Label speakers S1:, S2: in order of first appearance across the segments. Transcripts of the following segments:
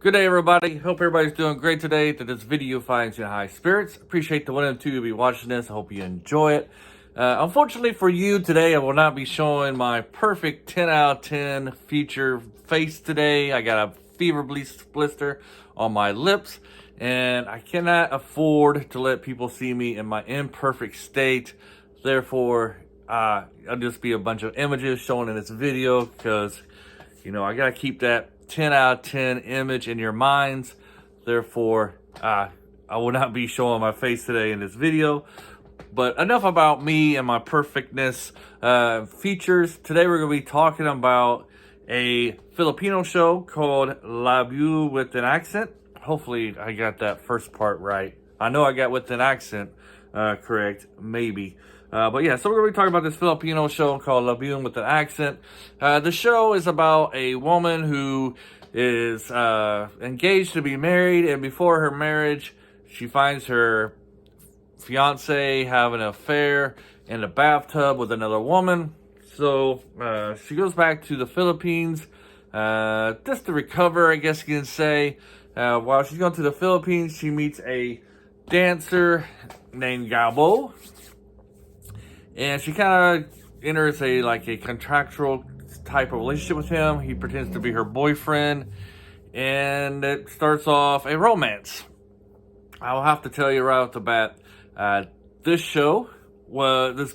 S1: Good day, everybody. Hope everybody's doing great today. That this video finds you in high spirits. Appreciate the one and two who be watching this. I hope you enjoy it. Unfortunately for you today, I will not be showing my perfect 10 out of 10 feature face today. I got a fever blister on my lips, and I cannot afford to let people see me in my imperfect state. Therefore, I'll just be a bunch of images showing in this video because, I got to keep that 10 out of 10 image in your minds. Therefore, I will not be showing my face today in this video. But enough about me and my perfectness features. Today we're going to be talking about a Filipino show called Labyu with an accent. Hopefully I got that first part right. I know I got with an accent correct, maybe. But yeah, so we're going to be talking about this Filipino show called Labyu with an accent. The show is about a woman who is engaged to be married, and before her marriage, she finds her fiance having an affair in the bathtub with another woman. So she goes back to the Philippines just to recover, I guess you can say. While she's going to the Philippines, she meets a dancer named Gabo. And she kind of enters a contractual type of relationship with him. He pretends to be her boyfriend, and it starts off a romance. I'll have to tell you right off the bat, this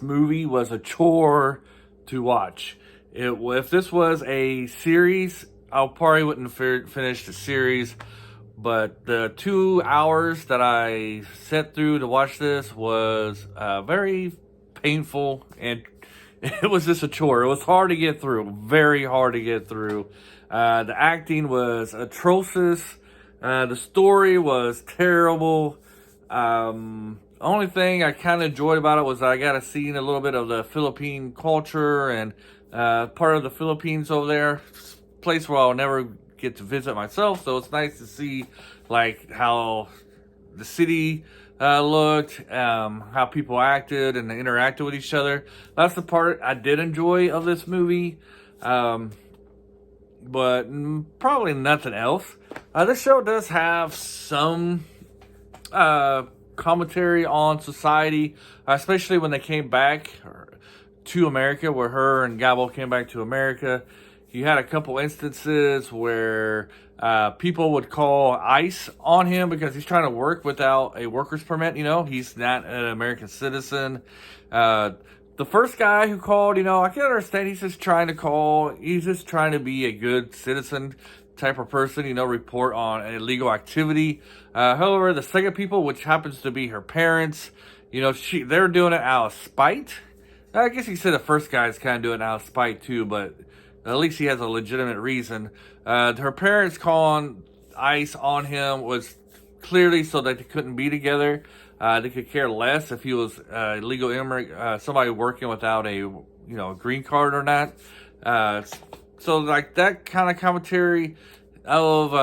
S1: movie was a chore to watch. If this was a series, I probably wouldn't finish the series. But the 2 hours that I sat through to watch this was very painful, and it was just a chore. It was hard to get through, very hard to get through. The acting was atrocious. The story was terrible. Only thing I kind of enjoyed about it was I got to see a little bit of the Philippine culture and part of the Philippines over there. Place where I'll never get to visit myself, so it's nice to see how the city looked, how people acted and interacted with each other. That's the part I did enjoy of this movie, but probably nothing else. This show does have some commentary on society, especially when they came back to America, where her and Gabo came back to America. You had a couple instances where people would call ICE on him because he's trying to work without a worker's permit. He's not an American citizen. The first guy who called, I can understand he's just trying to call. He's just trying to be a good citizen type of person, report on illegal activity. However, the second people, which happens to be her parents, they're doing it out of spite. I guess you said the first guy's kind of doing it out of spite too, but at least he has a legitimate reason. Her parents calling ICE on him was clearly so that they couldn't be together. They could care less if he was illegal immigrant, somebody working without a green card or not. So that kind of commentary of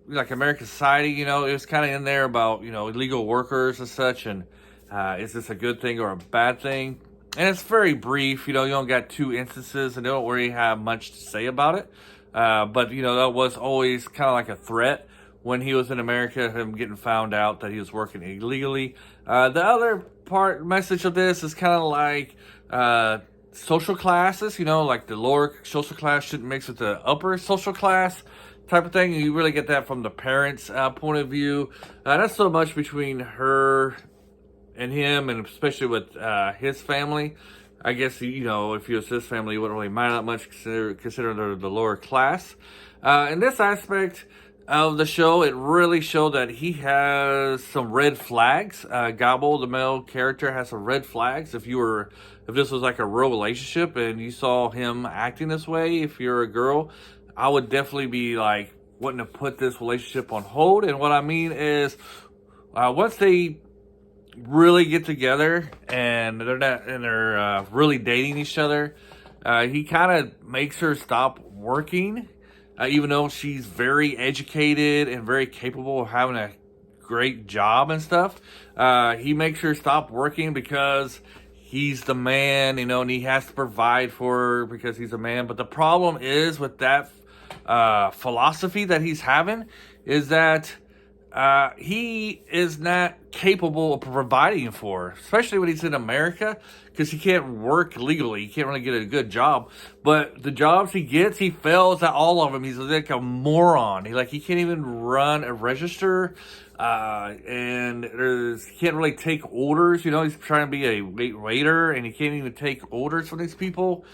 S1: American society, it was kind of in there about illegal workers and such, and is this a good thing or a bad thing? And it's very brief, you don't got two instances and they don't really have much to say about it. But, that was always kind of like a threat when he was in America, him getting found out that he was working illegally. The other message of this is kind of like social classes, like the lower social class shouldn't mix with the upper social class type of thing. You really get that from the parents' point of view. Not so much between her and him, and especially with his family. I guess, if he was his family, it wouldn't really matter that much considering they're the lower class. In this aspect of the show, it really showed that he has some red flags. Gabo, the male character, has some red flags. If this was like a real relationship and you saw him acting this way, if you're a girl, I would definitely be wanting to put this relationship on hold. And what I mean is, once they really get together and they're really dating each other, he kind of makes her stop working, even though she's very educated and very capable of having a great job and stuff. He makes her stop working because he's the man, and he has to provide for her because he's a man. But the problem is with that philosophy that he's having is that he is not capable of providing for her, especially when he's in America, because he can't work legally. He can't really get a good job. But the jobs he gets, he fails at all of them. He's like a moron. He can't even run a register, and he can't really take orders. He's trying to be a waiter, and he can't even take orders from these people.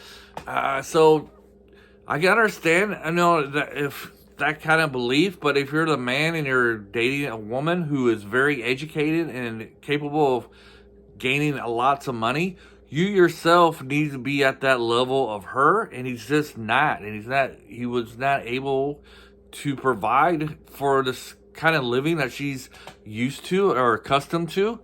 S1: So I can understand. I know that if that kind of belief, but if you're the man and you're dating a woman who is very educated and capable of gaining lots of money, you yourself need to be at that level of her, and he's just not. And he was not able to provide for this kind of living that she's used to or accustomed to.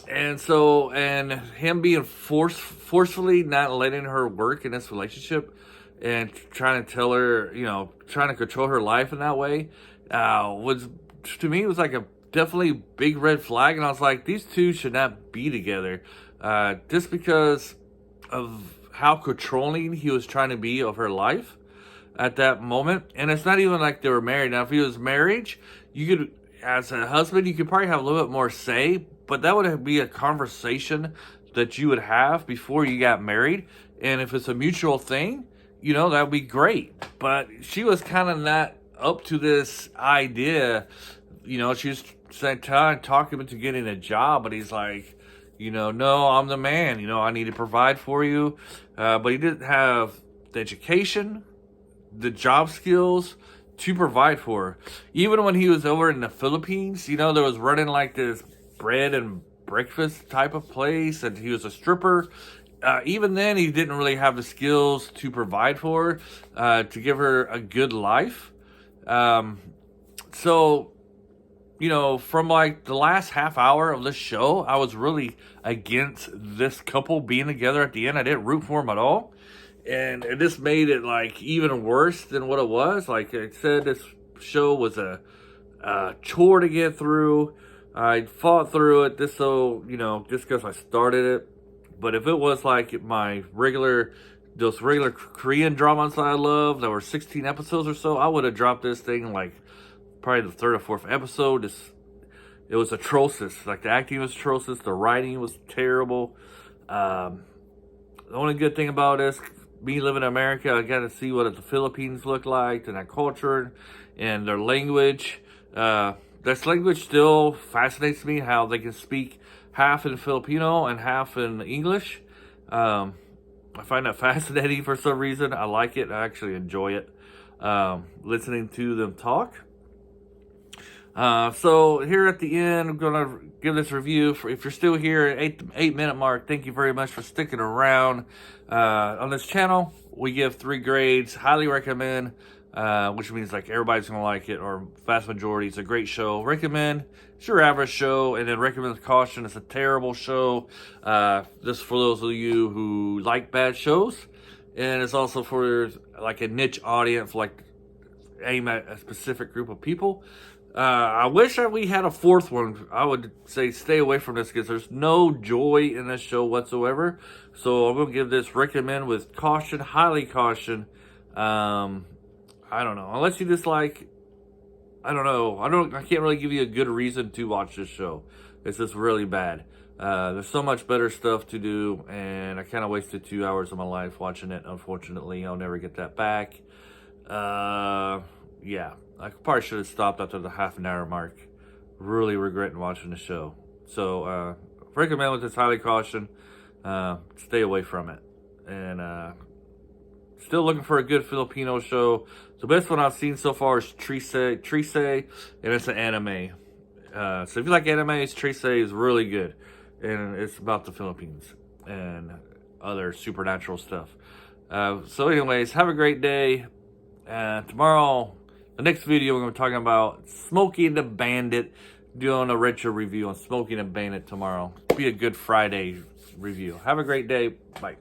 S1: And so, and him being forcefully not letting her work in this relationship and trying to tell her, trying to control her life in that way, was, to me, was like a definitely big red flag. And I was like, these two should not be together, just because of how controlling he was trying to be of her life at that moment. And it's not even like they were married. Now, if he was married, you could, as a husband, you could probably have a little bit more say, but that would be a conversation that you would have before you got married. And if it's a mutual thing, that would be great. But she was kind of not up to this idea. She was trying to talk him into getting a job, but he's like, no, I'm the man. I need to provide for you. But he didn't have the education, the job skills to provide for her. Even when he was over in the Philippines, there was running like this bread and breakfast type of place, and he was a stripper. Even then, he didn't really have the skills to provide for her, to give her a good life. So, from like the last half hour of this show, I was really against this couple being together at the end. I didn't root for them at all. And this made it like even worse than what it was. Like I said, this show was a chore to get through. I fought through it just because I started it. But if it was like those regular Korean dramas that I love, that were 16 episodes or so, I would have dropped this thing like probably the third or fourth episode. It was atrocious. Like the acting was atrocious. The writing was terrible. The only good thing about this, me living in America, I got to see what the Philippines look like and their culture and their language. This language still fascinates me, how they can speak half in Filipino and half in English. I find that fascinating for some reason. I like it. I actually enjoy it, listening to them talk. So here at the end, I'm going to give this review. If you're still here at 8-minute mark, thank you very much for sticking around. On this channel, we give 3 grades. Highly recommend, which means like everybody's going to like it, or vast majority. It's a great show. Recommend, it's your average show. And then recommend with caution, it's a terrible show. This for those of you who like bad shows. And it's also for like a niche audience, like aim at a specific group of people. I wish that we had a 4th one. I would say stay away from this because there's no joy in this show whatsoever. So I'm going to give this recommend with caution, highly caution. I don't know. Unless you just like, I don't know. I can't really give you a good reason to watch this show. It's just really bad. There's so much better stuff to do, and I kind of wasted 2 hours of my life watching it. Unfortunately, I'll never get that back. Yeah, I probably should have stopped after the half an hour mark. Really regretting watching the show. So, recommend with this highly caution. Stay away from it. And still looking for a good Filipino show. The best one I've seen so far is Trise, and it's an anime. So if you like animes, Trise is really good. And it's about the Philippines and other supernatural stuff. So anyways, have a great day. Tomorrow, the next video, we're going to be talking about Smokey and the Bandit. Doing a retro review on Smokey and the Bandit tomorrow. Be a good Friday review. Have a great day. Bye.